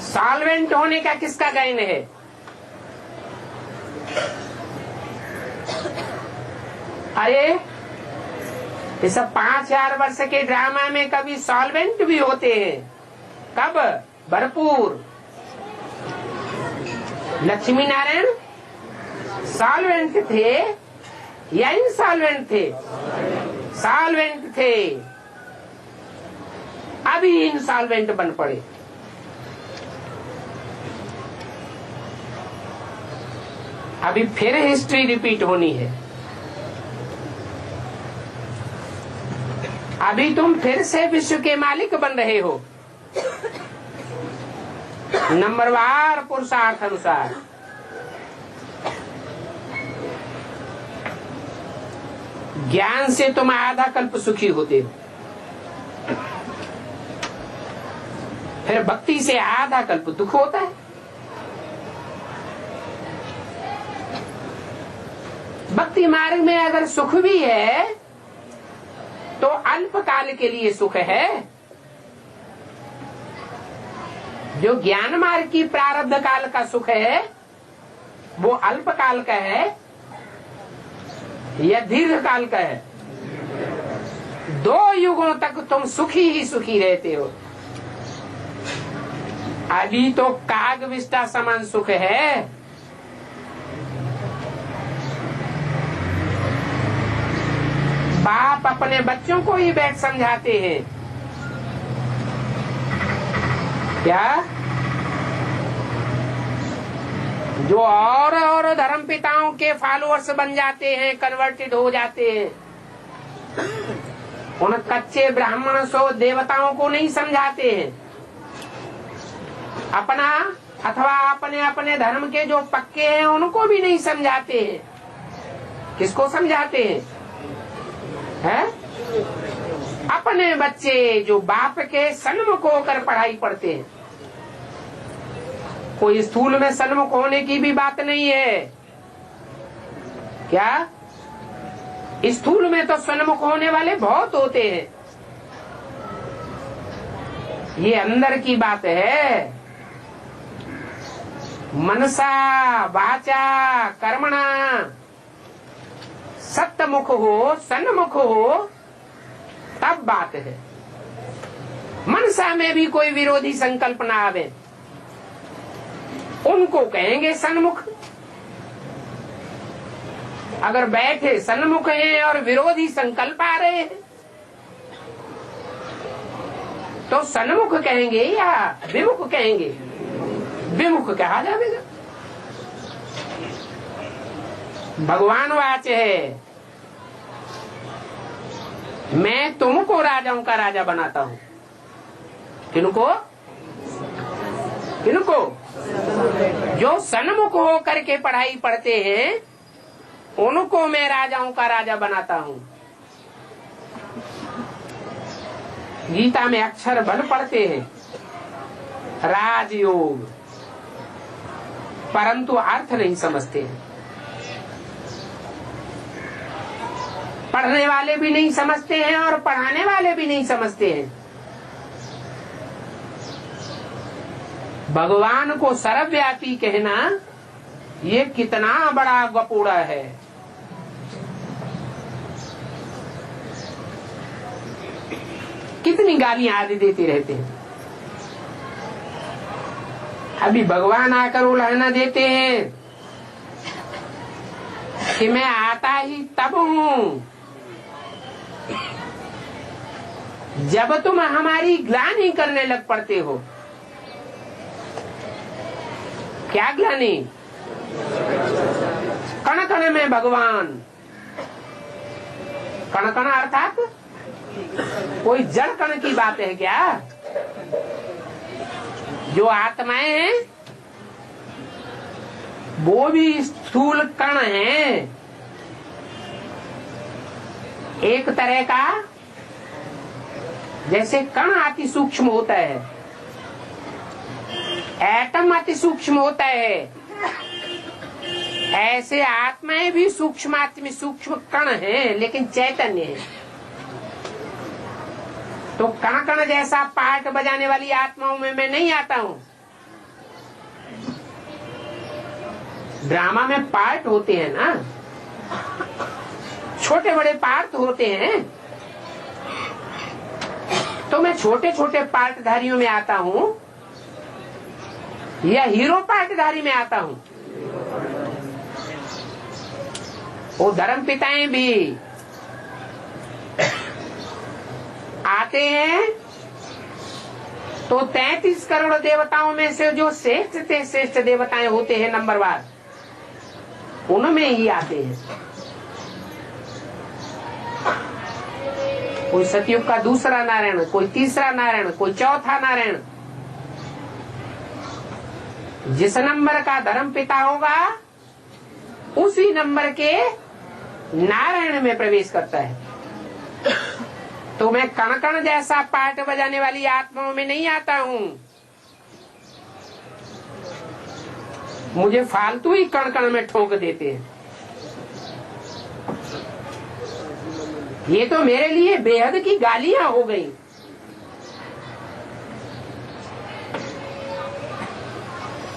सॉल्वेंट होने का किसका गाइन है? अरे ये सब 5000 वर्ष के ड्रामा में कभी सॉल्वेंट भी होते हैं। कब? भरपूर। लक्ष्मी नारायण सॉल्वेंट थे या इंसॉल्वेंट थे? सॉल्वेंट थे। अभी इंसॉल्वेंट बन पड़े। अभी फिर हिस्ट्री रिपीट होनी है। अभी तुम फिर से विश्व के मालिक बन रहे हो नंबरवार पुरुषार्थ अनुसार। ज्ञान से तुम आधा कल्प सुखी होते हो, फिर भक्ति से आधा कल्प दुख होता है। भक्ति मार्ग में अगर सुख भी है तो अल्प काल के लिए सुख है। जो ज्ञान मार्ग की प्रारब्ध काल का सुख है वो अल्प काल का है या दीर्घ काल का है? 2 युगों तक तुम सुखी ही सुखी रहते हो। अभी तो काग विष्टा समान सुख है। बाप अपने बच्चों को ही बैठ समझाते हैं क्या? जो और धर्म पिताओं के फॉलोअर्स बन जाते हैं, कन्वर्टेड हो जाते हैं, उन कच्चे ब्राह्मण सो देवताओं को नहीं समझाते हैं। अपना अथवा अपने अपने धर्म के जो पक्के हैं उनको भी नहीं समझाते हैं। किसको समझाते हैं? अपने बच्चे जो बाप के सन्मुख होकर पढ़ाई पढ़ते हैं। कोई स्थूल में सन्मुख होने की भी बात नहीं है क्या? स्थूल में तो सन्मुख होने वाले बहुत होते हैं। ये अंदर की बात है। मनसा वाचा कर्मणा सत्यमुख हो, सन्मुख हो, तब बात है। मनसा में भी कोई विरोधी संकल्प ना आवे, उनको कहेंगे सन्मुख। अगर बैठे सन्मुख हैं और विरोधी संकल्प आ रहे हैं तो सन्मुख कहेंगे या विमुख कहेंगे? विमुख कहा जाएगा। भगवान वाच है, मैं तुमको राजाओं का राजा बनाता हूं। किनको? किनको? जो सन्मुख हो करके पढ़ाई पढ़ते हैं उनको मैं राजाओं का राजा बनाता हूं। गीता में अक्षर बल पढ़ते हैं राजयोग, परंतु अर्थ नहीं समझते हैं। पढ़ने वाले भी नहीं समझते हैं और पढ़ाने वाले भी नहीं समझते हैं। भगवान को सर्वव्यापी कहना ये कितना बड़ा गपोड़ा है। कितनी गालियां आदि देते रहते हैं। अभी भगवान आकर उलाहना देते हैं कि मैं आता ही तब हूं जब तुम हमारी ग्लानि करने लग पड़ते हो। क्या ग्लानि? कण कण में भगवान। कण कण अर्थात कोई जड़ कण की बात है क्या? जो आत्माएं हैं वो भी स्थूल कण हैं। एक तरह का जैसे कण अति सूक्ष्म होता है, एटम अति सूक्ष्म होता है, ऐसे आत्माएं भी सूक्ष्म कण हैं लेकिन चैतन्य है। तो कण कण जैसा पार्ट बजाने वाली आत्माओं में मैं नहीं आता हूं। ड्रामा में पार्ट होते हैं ना, छोटे बड़े पार्ट होते हैं, तो मैं छोटे छोटे पार्टधारियों में आता हूं या हीरो पार्टधारी में आता हूं। वो धर्म पिताएं भी आते हैं तो 33 करोड़ देवताओं में से जो श्रेष्ठ देवताएं होते हैं नंबरवार, उनमें ही आते हैं। कोई सतयुग का दूसरा नारायण, कोई तीसरा नारायण, कोई चौथा नारायण। जिस नंबर का धर्म पिता होगा उसी नंबर के नारायण में प्रवेश करता है। तो मैं कण कण जैसा पार्ट बजाने वाली आत्माओं में नहीं आता हूं। मुझे फालतू ही कण कण में ठोक देते हैं। ये तो मेरे लिए बेहद की गालियां हो गई।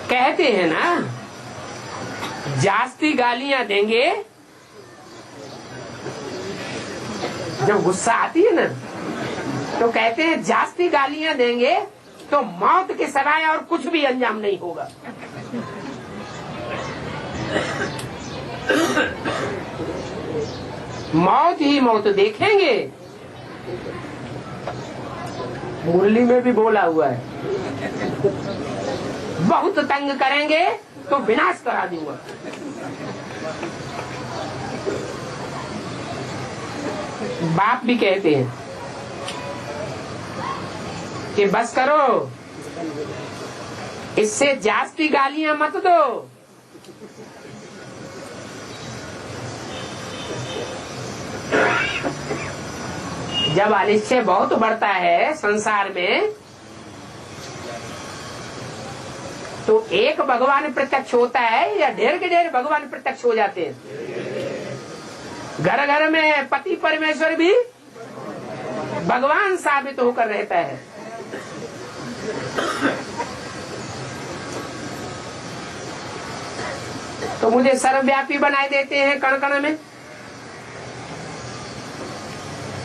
कहते हैं ना, जास्ती गालियां देंगे, जब गुस्सा आती है ना तो कहते हैं जास्ती गालियां देंगे तो मौत के सिवाय और कुछ भी अंजाम नहीं होगा। मौत ही मौत देखेंगे। मुरली में भी बोला हुआ है, बहुत तंग करेंगे तो विनाश करा दूंगा। बाप भी कहते हैं कि बस करो, इससे जास्ती गालियां मत दो। जब आलस्य बहुत बढ़ता है संसार में तो एक भगवान प्रत्यक्ष होता है या ढेर के ढेर भगवान प्रत्यक्ष हो जाते हैं। घर घर में पति परमेश्वर भी भगवान साबित होकर रहता है। तो मुझे सर्वव्यापी बनाए देते हैं कण कण में।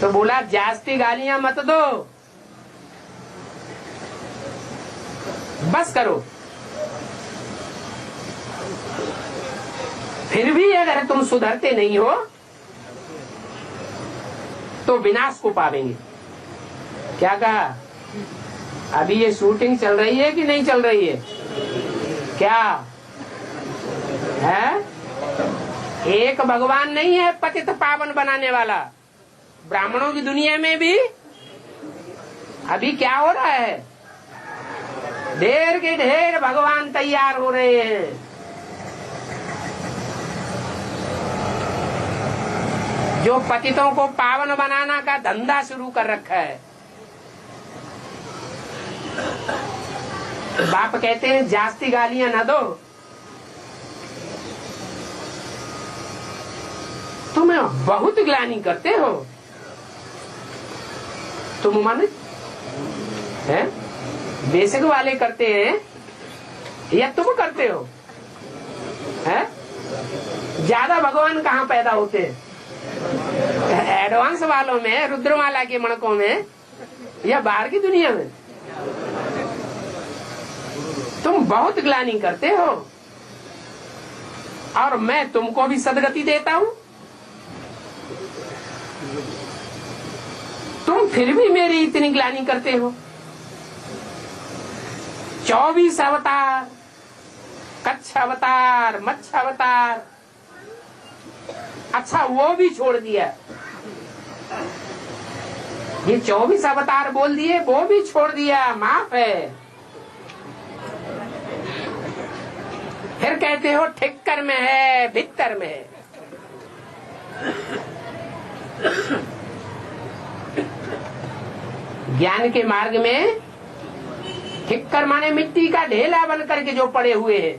तो बोला जास्ती गालियां मत दो, बस करो। फिर भी अगर तुम सुधरते नहीं हो तो विनाश को पावेंगे। क्या कहा? अभी ये शूटिंग चल रही है कि नहीं चल रही है? क्या है? एक भगवान नहीं है पतित पावन बनाने वाला। ब्राह्मणों की दुनिया में भी अभी क्या हो रहा है? ढेर के ढेर भगवान तैयार हो रहे हैं। जो पतितों को पावन बनाना का धंधा शुरू कर रखा है। बाप कहते हैं जास्ती गालियां न दो। तुम बहुत ग्लानि करते हो। तुम माने हैं? बेसिक वाले करते हैं या तुम करते हो? हैं? ज्यादा भगवान कहाँ पैदा होते हैं? एडवांस वालों में, रुद्रमाला के मणकों में या बाहर की दुनिया में? तुम बहुत ग्लानि करते हो और मैं तुमको भी सदगति देता हूं। तुम फिर भी मेरी इतनी ग्लानि करते हो। 24 अवतार, कच्छ अवतार, मत्स्य अवतार, अच्छा वो भी छोड़ दिया। ये 24 अवतार बोल दिए, वो भी छोड़ दिया, माफ है। फिर कहते हो ठिक्कर में है, भीतर में है। ज्ञान के मार्ग में ठिक्कर माने मिट्टी का ढेला बन करके जो पड़े हुए हैं।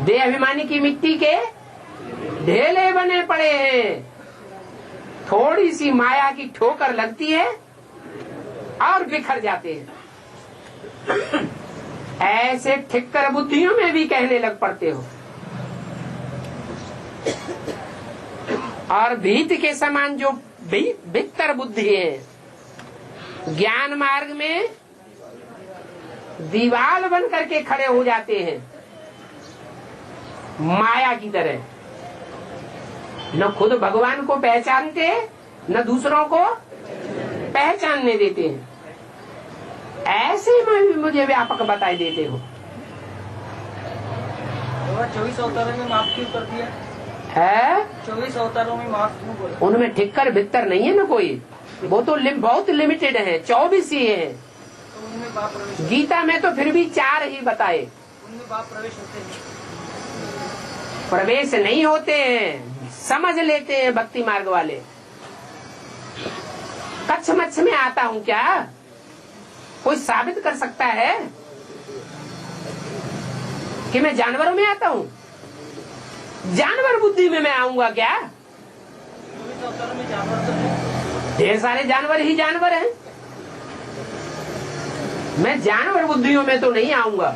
देह अभिमानी की मिट्टी के ढेले बने पड़े हैं। थोड़ी सी माया की ठोकर लगती है और बिखर जाते हैं। ऐसे ठिक्कर बुद्धियों में भी कहने लग पड़ते हो। और भीत के समान जो भीतर बुद्धि है, ज्ञान मार्ग में दीवार बन करके खड़े हो जाते हैं माया की तरह। न खुद भगवान को पहचानते, न दूसरों को पहचानने देते हैं। ऐसे में भी मुझे व्यापक बताए देते हो। 24 अवतारों में माफ क्यों कर दिया है? 24 अवतारों में माफ क्यों बोला? उनमें ठिक्कर भीतर नहीं है ना कोई। वो तो बहुत लिमिटेड है, 24 ही है। तो उनमें बाप प्रवेश, गीता में तो फिर भी 4 ही बताए। उनमें बाप प्रवेश होते हैं? प्रवेश नहीं होते हैं, समझ लेते हैं भक्ति मार्ग वाले। कच्छ मच्छ में आता हूँ क्या? कोई साबित कर सकता है कि मैं जानवरों में आता हूँ? जानवर बुद्धि में मैं आऊंगा क्या? अवतारों में जानवर तो नहीं? ढेर सारे जानवर ही जानवर हैं। मैं जानवर बुद्धियों में तो नहीं आऊंगा।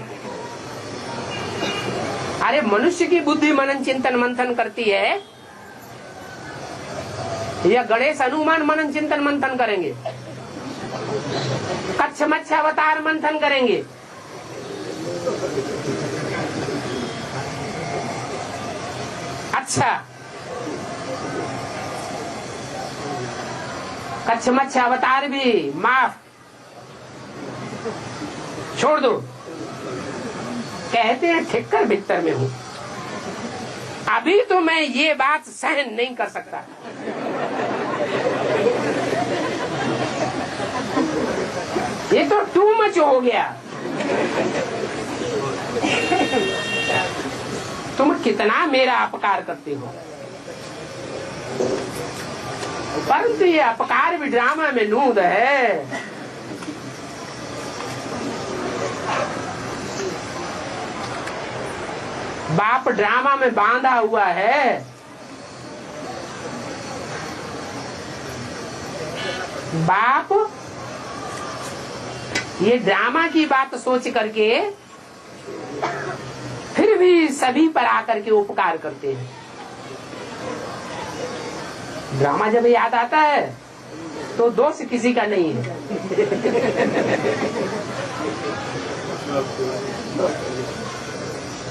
अरे मनुष्य की बुद्धि मनन चिंतन मंथन करती है या गणेश हनुमान मनन चिंतन मंथन करेंगे? कच्छ मच्छ अवतार मंथन करेंगे? अच्छा, कच्छ मच्छ अवतार भी माफ छोड़ दो। कहते हैं ठिक्कर भीतर में हूं। अभी तो मैं ये बात सहन नहीं कर सकता। ये तो टू मच हो गया। तुम कितना मेरा अपकार करते हो, परंतु ये अपकार भी ड्रामा में नूद है। बाप ड्रामा में बांधा हुआ है। बाप ये ड्रामा की बात सोच करके फिर भी सभी पर आकर के उपकार करते हैं। ड्रामा जब याद आता है तो दोष किसी का नहीं है।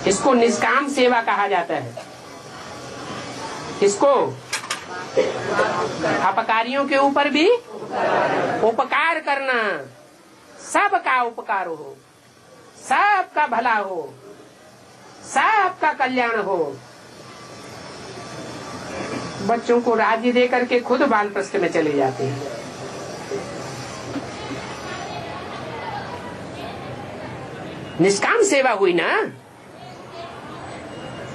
इसको निष्काम सेवा कहा जाता है। इसको अपकारियों के ऊपर भी उपकार करना, सबका उपकार हो, सबका भला हो, सबका कल्याण हो। बच्चों को राज्य दे करके खुद वानप्रस्थ में चले जाते हैं। निष्काम सेवा हुई ना।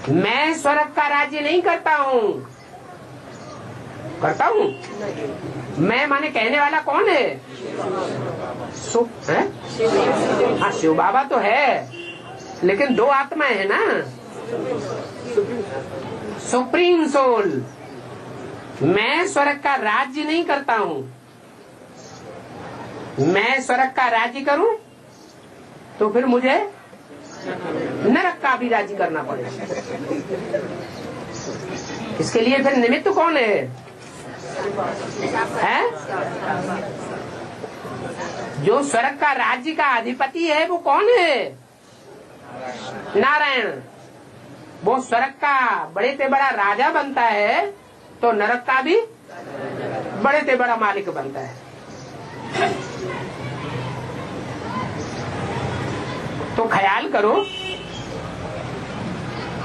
मैं स्वर्ग का राज्य नहीं करता हूँ। करता हूँ मैं माने कहने वाला कौन है? हाँ, शिव बाबा तो है, लेकिन दो आत्माएं है ना। Supreme soul. मैं स्वर्ग का राज्य नहीं करता हूँ। मैं स्वर्ग का राज्य करूं तो फिर मुझे नरक का भी राज्य करना पड़ेगा। इसके लिए फिर निमित्त कौन है? जो स्वर्ग का राज्य का अधिपति है वो कौन है? नारायण। वो स्वर्ग का बड़े से बड़ा राजा बनता है तो नरक का भी बड़े से बड़ा मालिक बनता है। तो ख्याल करो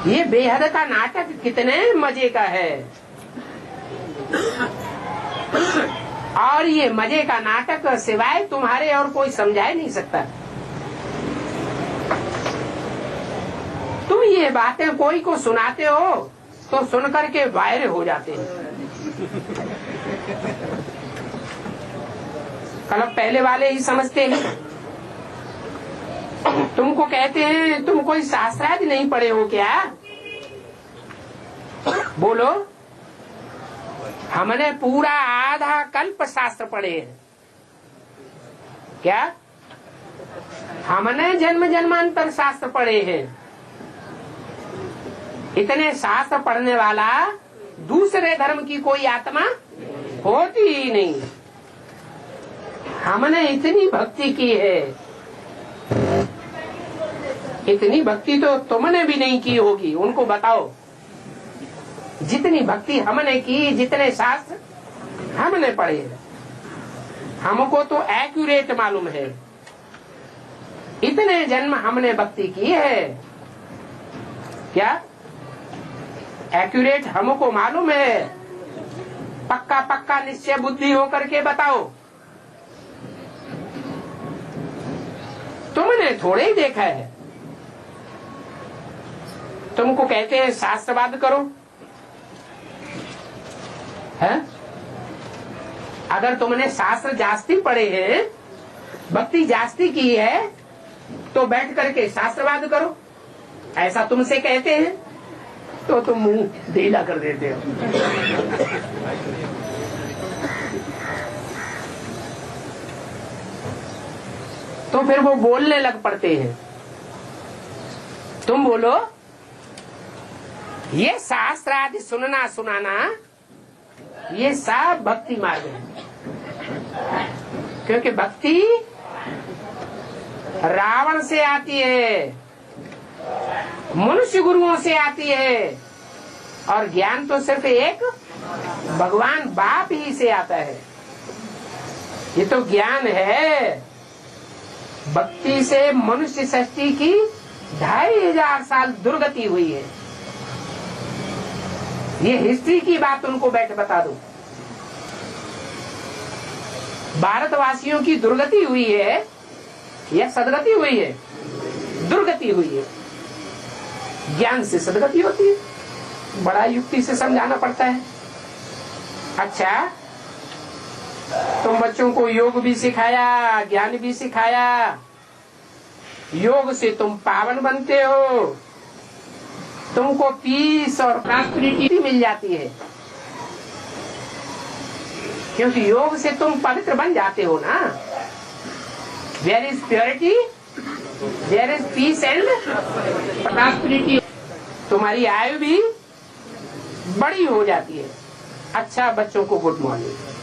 ये बेहद का नाटक कितने मजे का है। और ये मजे का नाटक सिवाय तुम्हारे और कोई समझा ही नहीं सकता। तुम ये बातें कोई को सुनाते हो तो सुन करके वायरे हो जाते हैं। कल पहले वाले ही समझते हैं। तुमको कहते हैं तुम कोई शास्त्रादि नहीं पढ़े हो क्या? बोलो। हमने पूरा आधा कल्प शास्त्र पढ़े हैं। क्या? हमने जन्म जन्मांतर शास्त्र पढ़े हैं। इतने शास्त्र पढ़ने वाला दूसरे धर्म की कोई आत्मा होती ही नहीं। हमने इतनी भक्ति की है। इतनी भक्ति तो तुमने भी नहीं की होगी। उनको बताओ जितनी भक्ति हमने की, जितने शास्त्र हमने पढ़े, हमको तो एक्यूरेट मालूम है। इतने जन्म हमने भक्ति की है। क्या एक्यूरेट हमको मालूम है? पक्का पक्का निश्चय बुद्धि होकर के बताओ। तुमने थोड़े ही देखा है। तुमको कहते हैं शास्त्रवाद करो है? अगर तुमने शास्त्र जास्ती पढ़े हैं, भक्ति जास्ती की है, तो बैठ करके शास्त्रवाद करो। ऐसा तुमसे कहते हैं तो तुम मुंह ढीला कर देते हो। तो फिर वो बोलने लग पड़ते हैं। तुम बोलो, ये शास्त्र आदि सुनना सुनाना ये सब भक्ति मार्ग है। क्योंकि भक्ति रावण से आती है, मनुष्य गुरुओं से आती है, और ज्ञान तो सिर्फ एक भगवान बाप ही से आता है। ये तो ज्ञान है। भक्ति से मनुष्य सृष्टि की 2500 साल दुर्गति हुई है। ये हिस्ट्री की बात उनको बैठ बता दो। भारतवासियों की दुर्गति हुई है या सदगति हुई है? दुर्गति हुई है। ज्ञान से सदगति होती है। बड़ा युक्ति से समझाना पड़ता है। अच्छा, तुम बच्चों को योग भी सिखाया, ज्ञान भी सिखाया। योग से तुम पावन बनते हो, तुमको पीस और प्रॉस्पेरिटी मिल जाती है। क्योंकि योग से तुम पवित्र बन जाते हो ना। There is purity, there is peace and prosperity. तुम्हारी आयु भी बड़ी हो जाती है। अच्छा बच्चों को गुड मॉर्निंग।